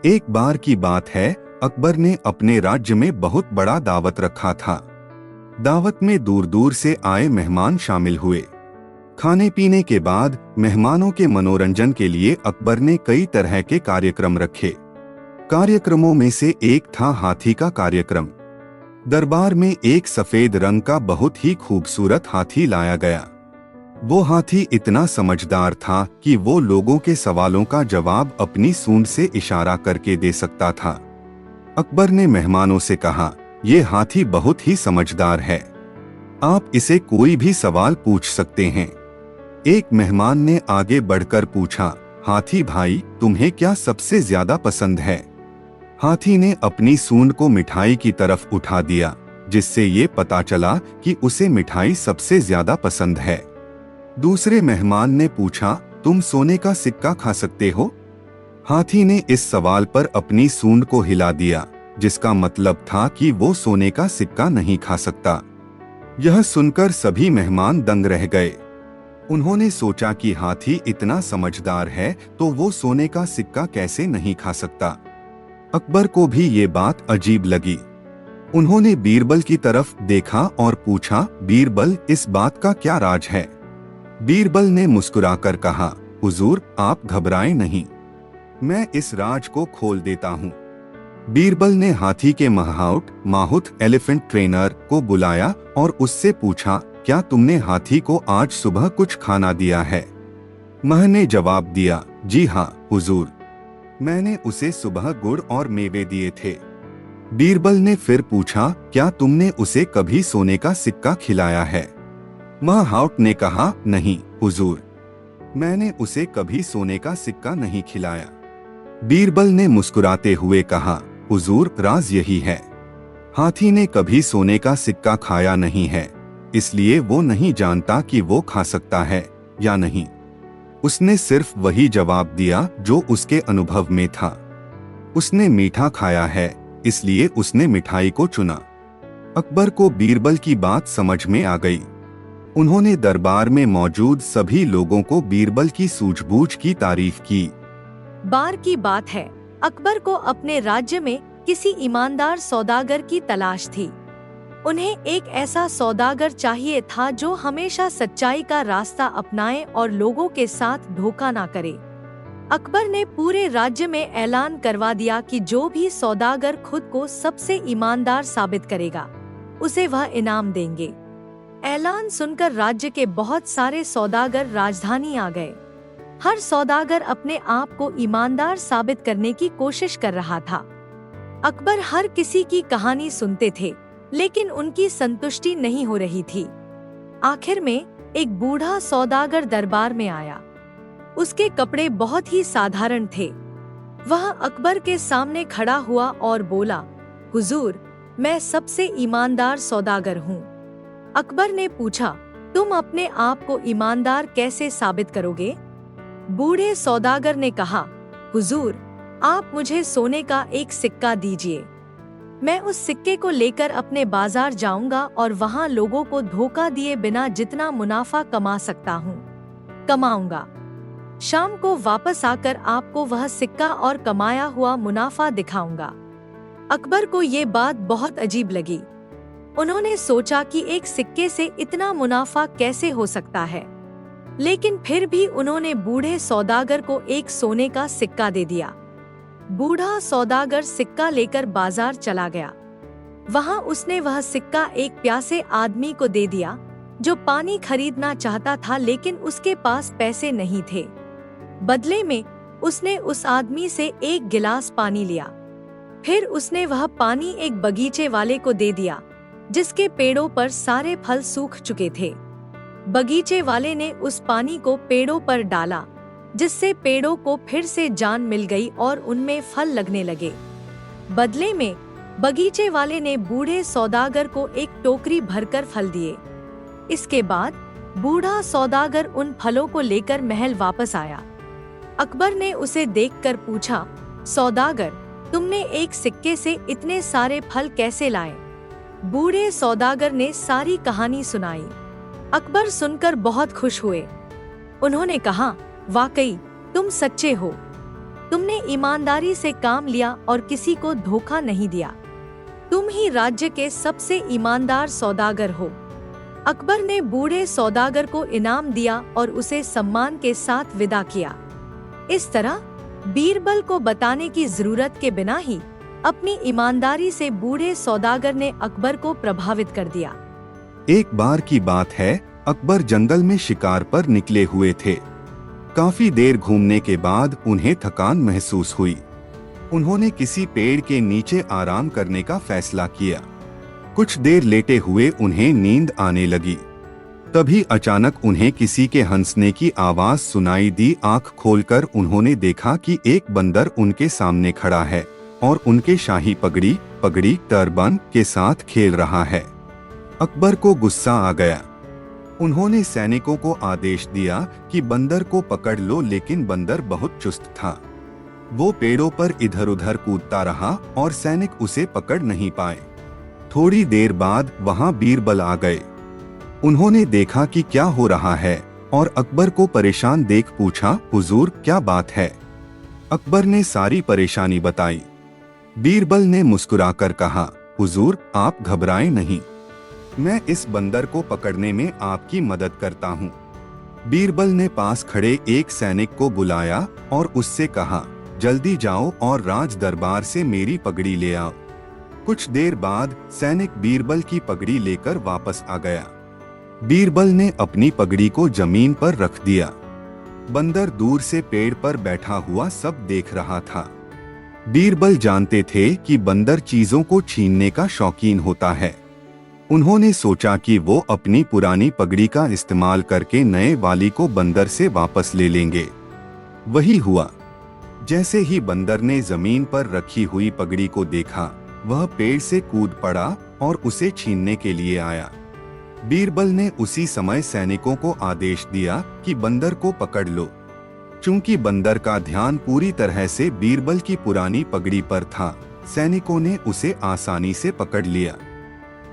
एक बार की बात है, अकबर ने अपने राज्य में बहुत बड़ा दावत रखा था। दावत में दूर दूर से आए मेहमान शामिल हुए। खाने पीने के बाद मेहमानों के मनोरंजन के लिए अकबर ने कई तरह के कार्यक्रम रखे। कार्यक्रमों में से एक था हाथी का कार्यक्रम। दरबार में एक सफेद रंग का बहुत ही खूबसूरत हाथी लाया गया। वो हाथी इतना समझदार था कि वो लोगों के सवालों का जवाब अपनी सूंड से इशारा करके दे सकता था। अकबर ने मेहमानों से कहा, ये हाथी बहुत ही समझदार है, आप इसे कोई भी सवाल पूछ सकते हैं। एक मेहमान ने आगे बढ़कर पूछा, हाथी भाई, तुम्हें क्या सबसे ज्यादा पसंद है? हाथी ने अपनी सूंड को मिठाई की तरफ उठा दिया, जिससे ये पता चला कि उसे मिठाई सबसे ज्यादा पसंद है। दूसरे मेहमान ने पूछा, तुम सोने का सिक्का खा सकते हो? हाथी ने इस सवाल पर अपनी सूंड को हिला दिया, जिसका मतलब था कि वो सोने का सिक्का नहीं खा सकता। यह सुनकर सभी मेहमान दंग रह गए। उन्होंने सोचा कि हाथी इतना समझदार है तो वो सोने का सिक्का कैसे नहीं खा सकता। अकबर को भी ये बात अजीब लगी। उन्होंने बीरबल की तरफ देखा और पूछा, बीरबल, इस बात का क्या राज है? बीरबल ने मुस्कुराकर कहा, हुजूर, आप घबराएं नहीं, मैं इस राज को खोल देता हूँ। बीरबल ने हाथी के माहुत एलिफेंट ट्रेनर को बुलाया और उससे पूछा, क्या तुमने हाथी को आज सुबह कुछ खाना दिया है? मह ने जवाब दिया, जी हाँ हुजूर, मैंने उसे सुबह गुड़ और मेवे दिए थे। बीरबल ने फिर पूछा, क्या तुमने उसे कभी सोने का सिक्का खिलाया है? महाउट ने कहा, नहीं हुजूर, मैंने उसे कभी सोने का सिक्का नहीं खिलाया। बीरबल ने मुस्कुराते हुए कहा, हुजूर, राज यही है, हाथी ने कभी सोने का सिक्का खाया नहीं है, इसलिए वो नहीं जानता कि वो खा सकता है या नहीं। उसने सिर्फ वही जवाब दिया जो उसके अनुभव में था। उसने मीठा खाया है, इसलिए उसने मिठाई को चुना। अकबर को बीरबल की बात समझ में आ गई। उन्होंने दरबार में मौजूद सभी लोगों को बीरबल की सूझबूझ की तारीफ की। बार की बात है, अकबर को अपने राज्य में किसी ईमानदार सौदागर की तलाश थी। उन्हें एक ऐसा सौदागर चाहिए था जो हमेशा सच्चाई का रास्ता अपनाए और लोगों के साथ धोखा ना करे। अकबर ने पूरे राज्य में ऐलान करवा दिया कि जो भी सौदागर खुद को सबसे ईमानदार साबित करेगा, उसे वह इनाम देंगे। ऐलान सुनकर राज्य के बहुत सारे सौदागर राजधानी आ गए। हर सौदागर अपने आप को ईमानदार साबित करने की कोशिश कर रहा था। अकबर हर किसी की कहानी सुनते थे, लेकिन उनकी संतुष्टि नहीं हो रही थी। आखिर में एक बूढ़ा सौदागर दरबार में आया। उसके कपड़े बहुत ही साधारण थे। वह अकबर के सामने खड़ा हुआ और बोला, हुजूर, मैं सबसे ईमानदार सौदागर हूँ। अकबर ने पूछा, तुम अपने आप को ईमानदार कैसे साबित करोगे? बूढ़े सौदागर ने कहा, हुजूर, आप मुझे सोने का एक सिक्का दीजिए। मैं उस सिक्के को लेकर अपने बाजार जाऊंगा और वहां लोगों को धोखा दिए बिना जितना मुनाफा कमा सकता हूं, कमाऊंगा। शाम को वापस आकर आपको वह सिक्का और कमाया हुआ मुनाफा दिखाऊंगा। अकबर को ये बात बहुत अजीब लगी। उन्होंने सोचा कि एक सिक्के से इतना मुनाफा कैसे हो सकता है, लेकिन फिर भी उन्होंने बूढ़े सौदागर को एक सोने का सिक्का दे दिया। बूढ़ा सौदागर सिक्का लेकर बाजार चला गया। वहां उसने वह सिक्का एक प्यासे आदमी को दे दिया जो पानी खरीदना चाहता था, लेकिन उसके पास पैसे नहीं थे। बदले में उसने उस आदमी से एक गिलास पानी लिया। फिर उसने वह पानी एक बगीचे वाले को दे दिया जिसके पेड़ों पर सारे फल सूख चुके थे। बगीचे वाले ने उस पानी को पेड़ों पर डाला, जिससे पेड़ों को फिर से जान मिल गई और उनमें फल लगने लगे। बदले में बगीचे वाले ने बूढ़े सौदागर को एक टोकरी भरकर फल दिए। इसके बाद बूढ़ा सौदागर उन फलों को लेकर महल वापस आया। अकबर ने उसे देखकर पूछा, सौदागर, तुमने एक सिक्के से इतने सारे फल कैसे लाए? बूढ़े सौदागर ने सारी कहानी सुनाई। अकबर सुनकर बहुत खुश हुए। उन्होंने कहा, वाकई तुम सच्चे हो। तुमने ईमानदारी से काम लिया और किसी को धोखा नहीं दिया। तुम ही राज्य के सबसे ईमानदार सौदागर हो। अकबर ने बूढ़े सौदागर को इनाम दिया और उसे सम्मान के साथ विदा किया। इस तरह बीरबल को बताने की जरूरत के बिना ही अपनी ईमानदारी से बूढ़े सौदागर ने अकबर को प्रभावित कर दिया। एक बार की बात है, अकबर जंगल में शिकार पर निकले हुए थे। काफी देर घूमने के बाद उन्हें थकान महसूस हुई। उन्होंने किसी पेड़ के नीचे आराम करने का फैसला किया। कुछ देर लेटे हुए उन्हें नींद आने लगी। तभी अचानक उन्हें किसी के हंसने की आवाज सुनाई दी। आंख खोलकर उन्होंने देखा कि एक बंदर उनके सामने खड़ा है और उनके शाही पगड़ी टर्बन के साथ खेल रहा है। अकबर को गुस्सा आ गया। उन्होंने सैनिकों को आदेश दिया कि बंदर को पकड़ लो, लेकिन बंदर बहुत चुस्त था। वो पेड़ों पर इधर उधर कूदता रहा और सैनिक उसे पकड़ नहीं पाए। थोड़ी देर बाद वहां बीरबल आ गए। उन्होंने देखा कि क्या हो रहा है और अकबर को परेशान देख पूछा, हुजूर क्या बात है? अकबर ने सारी परेशानी बताई। बीरबल ने मुस्कुराकर कहा, हुजूर आप घबराएं नहीं, मैं इस बंदर को पकड़ने में आपकी मदद करता हूँ। बीरबल ने पास खड़े एक सैनिक को बुलाया और उससे कहा, जल्दी जाओ और राज दरबार से मेरी पगड़ी ले आओ। कुछ देर बाद सैनिक बीरबल की पगड़ी लेकर वापस आ गया। बीरबल ने अपनी पगड़ी को जमीन पर रख दिया। बंदर दूर से पेड़ पर बैठा हुआ सब देख रहा था। बीरबल जानते थे कि बंदर चीजों को छीनने का शौकीन होता है। उन्होंने सोचा कि वो अपनी पुरानी पगड़ी का इस्तेमाल करके नए वाली को बंदर से वापस ले लेंगे। वही हुआ। जैसे ही बंदर ने जमीन पर रखी हुई पगड़ी को देखा, वह पेड़ से कूद पड़ा और उसे छीनने के लिए आया। बीरबल ने उसी समय सैनिकों को आदेश दिया कि बंदर को पकड़ लो। चूंकि बंदर का ध्यान पूरी तरह से बीरबल की पुरानी पगड़ी पर था, सैनिकों ने उसे आसानी से पकड़ लिया।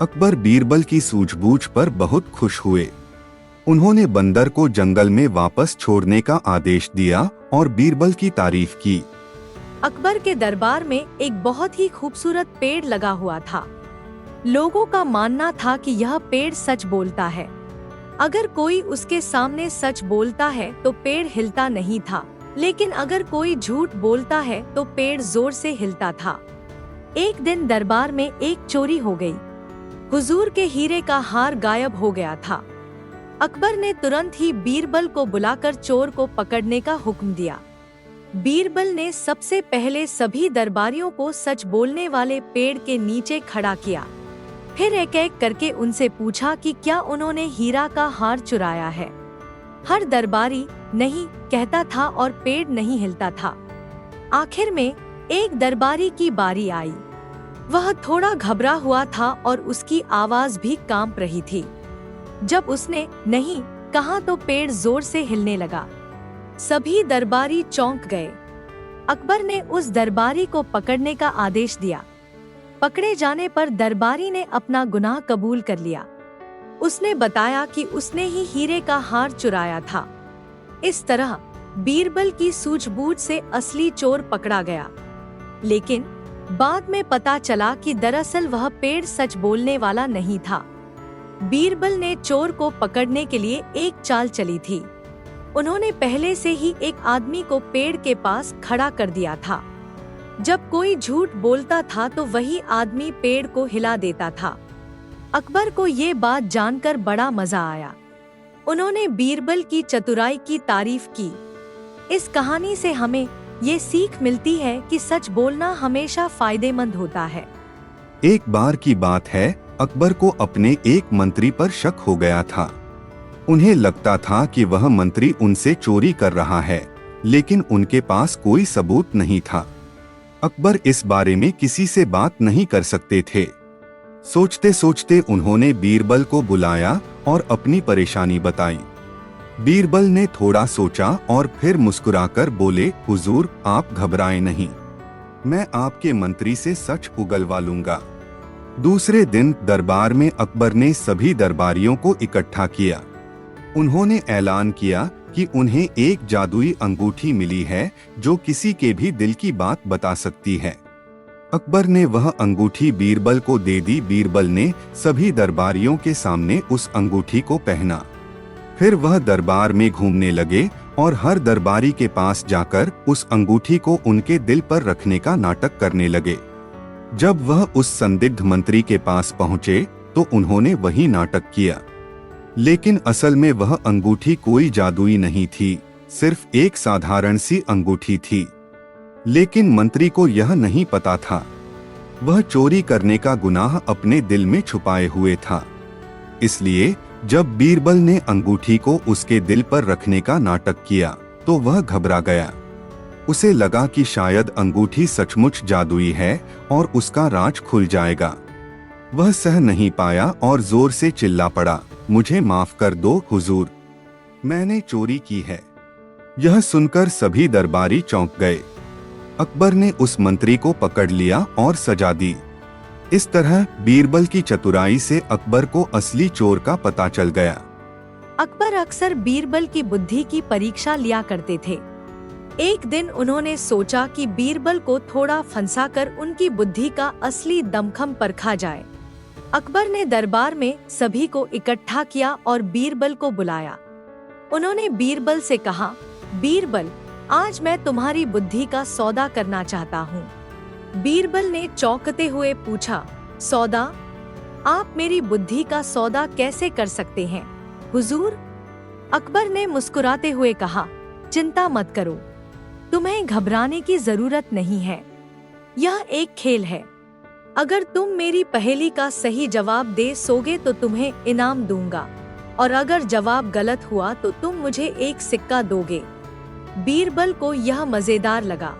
अकबर बीरबल की सूझबूझ पर बहुत खुश हुए। उन्होंने बंदर को जंगल में वापस छोड़ने का आदेश दिया और बीरबल की तारीफ की। अकबर के दरबार में एक बहुत ही खूबसूरत पेड़ लगा हुआ था। लोगों का मानना था कि यह पेड़ सच बोलता है। अगर कोई उसके सामने सच बोलता है तो पेड़ हिलता नहीं था, लेकिन अगर कोई झूठ बोलता है तो पेड़ जोर से हिलता था। एक दिन दरबार में एक चोरी हो गई। हुजूर के हीरे का हार गायब हो गया था। अकबर ने तुरंत ही बीरबल को बुलाकर चोर को पकड़ने का हुक्म दिया। बीरबल ने सबसे पहले सभी दरबारियों को सच बोलने वाले पेड़ के नीचे खड़ा किया। फिर एक एक करके उनसे पूछा कि क्या उन्होंने हीरा का हार चुराया है। हर दरबारी नहीं कहता था और पेड़ नहीं हिलता था। आखिर में एक दरबारी की बारी आई। वह थोड़ा घबरा हुआ था और उसकी आवाज भी कांप रही थी। जब उसने नहीं कहा तो पेड़ जोर से हिलने लगा। सभी दरबारी चौंक गए। अकबर ने उस दरबारी को पकड़ने का आदेश दिया। पकड़े जाने पर दरबारी ने अपना गुनाह कबूल कर लिया। उसने बताया कि उसने ही हीरे का हार चुराया था। इस तरह बीरबल की सूझबूझ से असली चोर पकड़ा गया। लेकिन बाद में पता चला कि दरअसल वह पेड़ सच बोलने वाला नहीं था। बीरबल ने चोर को पकड़ने के लिए एक चाल चली थी। उन्होंने पहले से ही एक आदमी को पेड़ के पास खड़ा कर दिया था। जब कोई झूठ बोलता था तो वही आदमी पेड़ को हिला देता था। अकबर को ये बात जानकर बड़ा मजा आया। उन्होंने बीरबल की चतुराई की तारीफ की। इस कहानी से हमें ये सीख मिलती है कि सच बोलना हमेशा फायदेमंद होता है। एक बार की बात है, अकबर को अपने एक मंत्री पर शक हो गया था। उन्हें लगता था कि वह मंत्री उनसे चोरी कर रहा है, लेकिन उनके पास कोई सबूत नहीं था। अकबर इस बारे में किसी से बात नहीं कर सकते थे। सोचते सोचते उन्होंने बीरबल को बुलाया और अपनी परेशानी बताई। बीरबल ने थोड़ा सोचा और फिर मुस्कुराकर बोले, हुजूर आप घबराएं नहीं, मैं आपके मंत्री से सच उगलवा लूंगा। दूसरे दिन दरबार में अकबर ने सभी दरबारियों को इकट्ठा किया। उन्होंने ऐलान किया कि उन्हें एक जादुई अंगूठी मिली है जो किसी के भी दिल की बात बता सकती है। अकबर ने वह अंगूठी बीरबल को दे दी। बीरबल ने सभी दरबारियों के सामने उस अंगूठी को पहना। फिर वह दरबार में घूमने लगे और हर दरबारी के पास जाकर उस अंगूठी को उनके दिल पर रखने का नाटक करने लगे। जब वह उस संदिग्ध मंत्री के पास पहुंचे तो उन्होंने वही नाटक किया, लेकिन असल में वह अंगूठी कोई जादुई नहीं थी, सिर्फ एक साधारण सी अंगूठी थी। लेकिन मंत्री को यह नहीं पता था। वह चोरी करने का गुनाह अपने दिल में छुपाए हुए था। इसलिए जब बीरबल ने अंगूठी को उसके दिल पर रखने का नाटक किया तो वह घबरा गया। उसे लगा कि शायद अंगूठी सचमुच जादुई है और उसका राज खुल जाएगा। वह सह नहीं पाया और जोर से चिल्ला पड़ा, मुझे माफ कर दो हुजूर, मैंने चोरी की है। यह सुनकर सभी दरबारी चौंक गए। अकबर ने उस मंत्री को पकड़ लिया और सजा दी। इस तरह बीरबल की चतुराई से अकबर को असली चोर का पता चल गया। अकबर अक्सर बीरबल की बुद्धि की परीक्षा लिया करते थे। एक दिन उन्होंने सोचा कि बीरबल को थोड़ा फंसाकर उनकी बुद्धि का असली दमखम परखा जाए। अकबर ने दरबार में सभी को इकट्ठा किया और बीरबल को बुलाया। उन्होंने बीरबल से कहा, बीरबल, आज मैं तुम्हारी बुद्धि का सौदा करना चाहता हूँ। बीरबल ने चौंकते हुए पूछा, सौदा? आप मेरी बुद्धि का सौदा कैसे कर सकते हैं हुजूर? अकबर ने मुस्कुराते हुए कहा, चिंता मत करो, तुम्हें घबराने की जरूरत नहीं है। यह एक खेल है। अगर तुम मेरी पहेली का सही जवाब दे सोगे तो तुम्हें इनाम दूंगा, और अगर जवाब गलत हुआ तो तुम मुझे एक सिक्का दोगे। बीरबल को यह मजेदार लगा।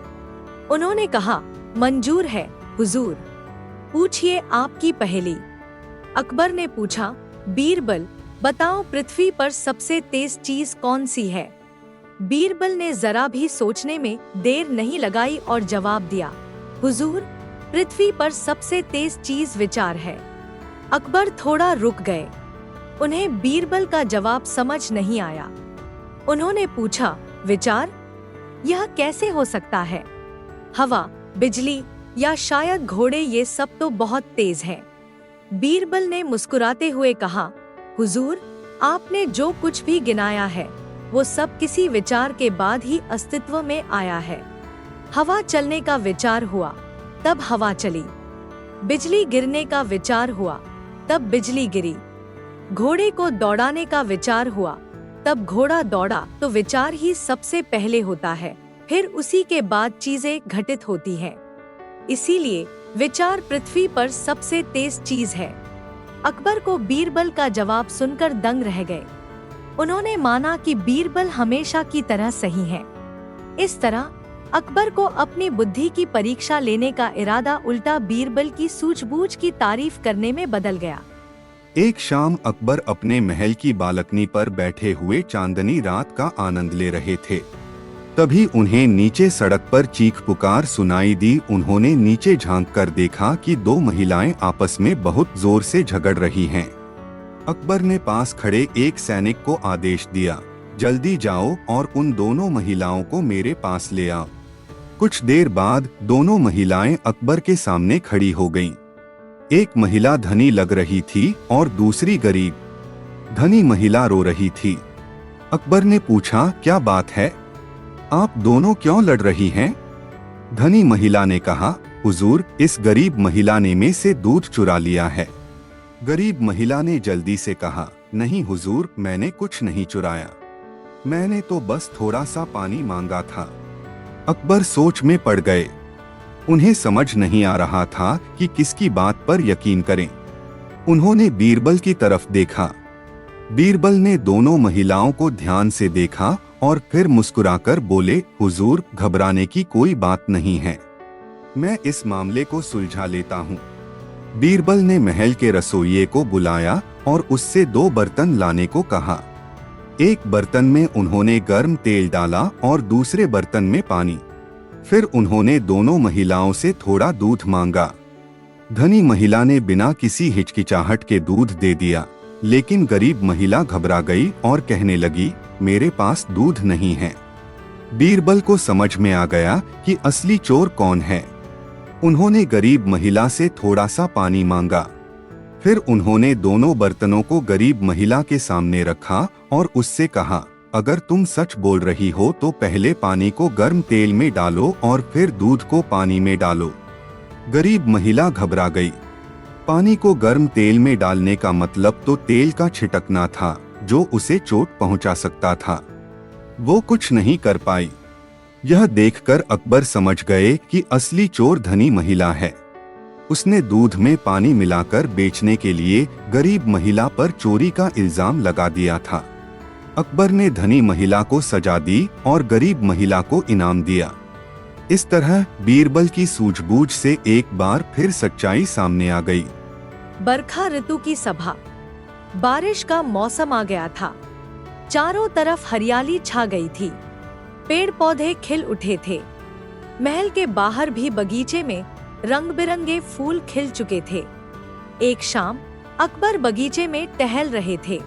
उन्होंने कहा, मंजूर है हुजूर, पूछिए आपकी पहेली। अकबर ने पूछा, बीरबल, बताओ पृथ्वी पर सबसे तेज चीज कौन सी है? बीरबल ने जरा भी सोचने में देर नहीं लगाई और जवाब दिया, हुजूर, पृथ्वी पर सबसे तेज चीज विचार है। अकबर थोड़ा रुक गए। उन्हें बीरबल का जवाब समझ नहीं आया। उन्होंने पूछा, विचार? यह कैसे हो सकता है? हवा, बिजली या शायद घोड़े, ये सब तो बहुत तेज हैं। बीरबल ने मुस्कुराते हुए कहा, हुजूर, आपने जो कुछ भी गिनाया है वो सब किसी विचार के बाद ही अस्तित्व में आया है। हवा चलने का विचार हुआ तब हवा चली, बिजली गिरने का विचार हुआ तब बिजली गिरी, घोड़े को दौड़ाने का विचार हुआ तब घोड़ा दौड़ा। तो विचार ही सबसे पहले होता है, फिर उसी के बाद चीजें घटित होती हैं। इसीलिए विचार पृथ्वी पर सबसे तेज चीज है। अकबर को बीरबल का जवाब सुनकर दंग रह गए। उन्होंने माना कि बीरबल हमेशा की तरह सही है। इस तरह अकबर को अपनी बुद्धि की परीक्षा लेने का इरादा उल्टा बीरबल की सूझबूझ की तारीफ करने में बदल गया। एक शाम अकबर अपने महल की बालकनी पर बैठे हुए चांदनी रात का आनंद ले रहे थे। तभी उन्हें नीचे सड़क पर चीख पुकार सुनाई दी। उन्होंने नीचे झांक कर देखा कि दो महिलाएं आपस में बहुत जोर से झगड़ रही हैं। अकबर ने पास खड़े एक सैनिक को आदेश दिया, जल्दी जाओ और उन दोनों महिलाओं को मेरे पास ले आओ। कुछ देर बाद दोनों महिलाएं अकबर के सामने खड़ी हो गईं। एक महिला धनी लग रही थी और दूसरी गरीब। धनी महिला रो रही थी। अकबर ने पूछा, क्या बात है, आप दोनों क्यों लड़ रही हैं? धनी महिला ने कहा, हुजूर, इस गरीब महिला ने में से दूध चुरा लिया है। गरीब महिला ने जल्दी से कहा, नहीं हुजूर, मैंने कुछ नहीं चुराया, मैंने तो बस थोड़ा सा पानी मांगा था। अकबर सोच में पड़ गए। उन्हें समझ नहीं आ रहा था कि किसकी बात पर यकीन करें। उन्होंने बीरबल की तरफ देखा। बीरबल ने दोनों महिलाओं को ध्यान से देखा और फिर मुस्कुराकर बोले, हुजूर, घबराने की कोई बात नहीं है, मैं इस मामले को सुलझा लेता हूँ। बीरबल ने महल के रसोइये को बुलाया और उससे 2 बर्तन लाने को कहा। एक बर्तन में उन्होंने गर्म तेल डाला और दूसरे बर्तन में पानी। फिर उन्होंने दोनों महिलाओं से थोड़ा दूध मांगा। धनी महिला ने बिना किसी हिचकिचाहट के दूध दे दिया, लेकिन गरीब महिला घबरा गई और कहने लगी, मेरे पास दूध नहीं है। बीरबल को समझ में आ गया कि असली चोर कौन है। उन्होंने गरीब महिला से थोड़ा सा पानी मांगा। फिर उन्होंने दोनों बर्तनों को गरीब महिला के सामने रखा और उससे कहा, अगर तुम सच बोल रही हो तो पहले पानी को गर्म तेल में डालो और फिर दूध को पानी में डालो। गरीब महिला घबरा गई। पानी को गर्म तेल में डालने का मतलब तो तेल का छिटकना था, जो उसे चोट पहुंचा सकता था। वो कुछ नहीं कर पाई। यह देखकर अकबर समझ गए कि असली चोर धनी महिला है। उसने दूध में पानी मिलाकर बेचने के लिए गरीब महिला पर चोरी का इल्जाम लगा दिया था। अकबर ने धनी महिला को सजा दी और गरीब महिला को इनाम दिया। इस तरह बीरबल की सूझबूझ से एक बार फिर सच्चाई सामने आ गई। बरखा ऋतु की सभा। बारिश का मौसम आ गया था। चारों तरफ हरियाली छा गई थी। पेड़ पौधे खिल उठे थे। महल के बाहर भी बगीचे में रंग बिरंगे फूल खिल चुके थे। एक शाम अकबर बगीचे में टहल रहे थे।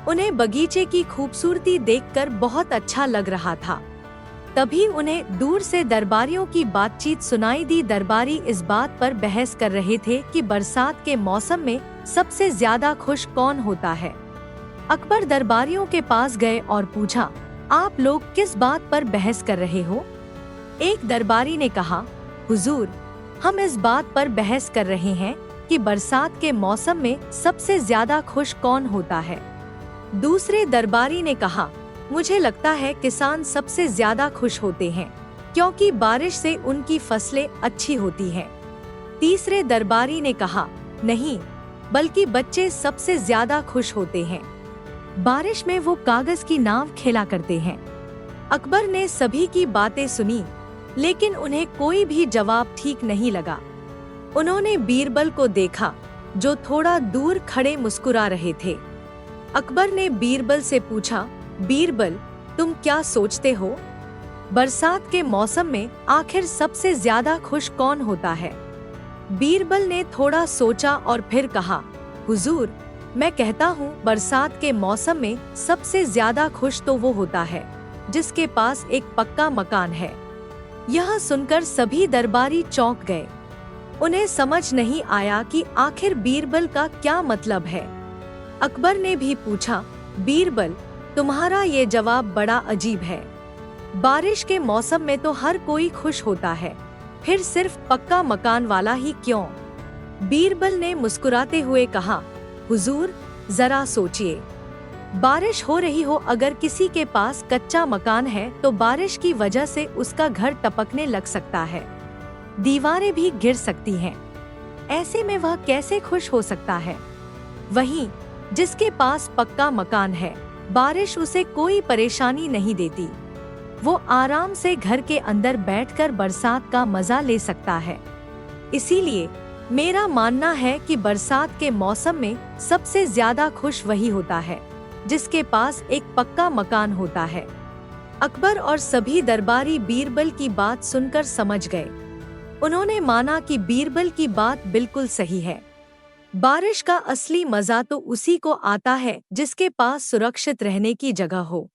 उन्हें बगीचे की खूबसूरती देखकर बहुत अच्छा लग रहा था। तभी उन्हें दूर से दरबारियों की बातचीत सुनाई दी। दरबारी इस बात पर बहस कर रहे थे कि बरसात के मौसम में सबसे ज्यादा खुश कौन होता है। अकबर दरबारियों के पास गए और पूछा, आप लोग किस बात पर बहस कर रहे हो? एक दरबारी ने कहा, हुजूर, हम इस बात पर बहस कर रहे हैं कि बरसात के मौसम में सबसे ज्यादा खुश कौन होता है। दूसरे दरबारी ने कहा, मुझे लगता है किसान सबसे ज्यादा खुश होते हैं, क्योंकि बारिश से उनकी फसलें अच्छी होती हैं। तीसरे दरबारी ने कहा, नहीं, बल्कि बच्चे सबसे ज्यादा खुश होते हैं। बारिश में वो कागज की नाव खेला करते हैं। अकबर ने सभी की बातें सुनी, लेकिन उन्हें कोई भी जवाब ठीक नहीं लगा। उन्होंने बीरबल को देखा, जो थोड़ा दूर खड़े मुस्कुरा रहे थे। अकबर ने बीरबल से पूछा, बीरबल, तुम क्या सोचते हो? बरसात के मौसम में आखिर सबसे ज्यादा खुश कौन होता है? बीरबल ने थोड़ा सोचा और फिर कहा, हुजूर, मैं कहता हूँ बरसात के मौसम में सबसे ज्यादा खुश तो वो होता है जिसके पास एक पक्का मकान है। यह सुनकर सभी दरबारी चौंक गए। उन्हें समझ नहीं आया कि आखिर बीरबल का क्या मतलब है। अकबर ने भी पूछा, बीरबल, तुम्हारा ये जवाब बड़ा अजीब है। बारिश के मौसम में तो हर कोई खुश होता है, फिर सिर्फ पक्का मकान वाला ही क्यों? बीरबल ने मुस्कुराते हुए कहा, हुजूर, जरा सोचिए, बारिश हो रही हो, अगर किसी के पास कच्चा मकान है तो बारिश की वजह से उसका घर टपकने लग सकता है, दीवारें भी गिर सकती हैं। ऐसे में वह कैसे खुश हो सकता है? वहीं जिसके पास पक्का मकान है, बारिश उसे कोई परेशानी नहीं देती। वो आराम से घर के अंदर बैठकर बरसात का मजा ले सकता है। इसीलिए मेरा मानना है कि बरसात के मौसम में सबसे ज्यादा खुश वही होता है जिसके पास एक पक्का मकान होता है। अकबर और सभी दरबारी बीरबल की बात सुनकर समझ गए। उन्होंने माना कि बीरबल की बात बिल्कुल सही है। बारिश का असली मजा तो उसी को आता है जिसके पास सुरक्षित रहने की जगह हो।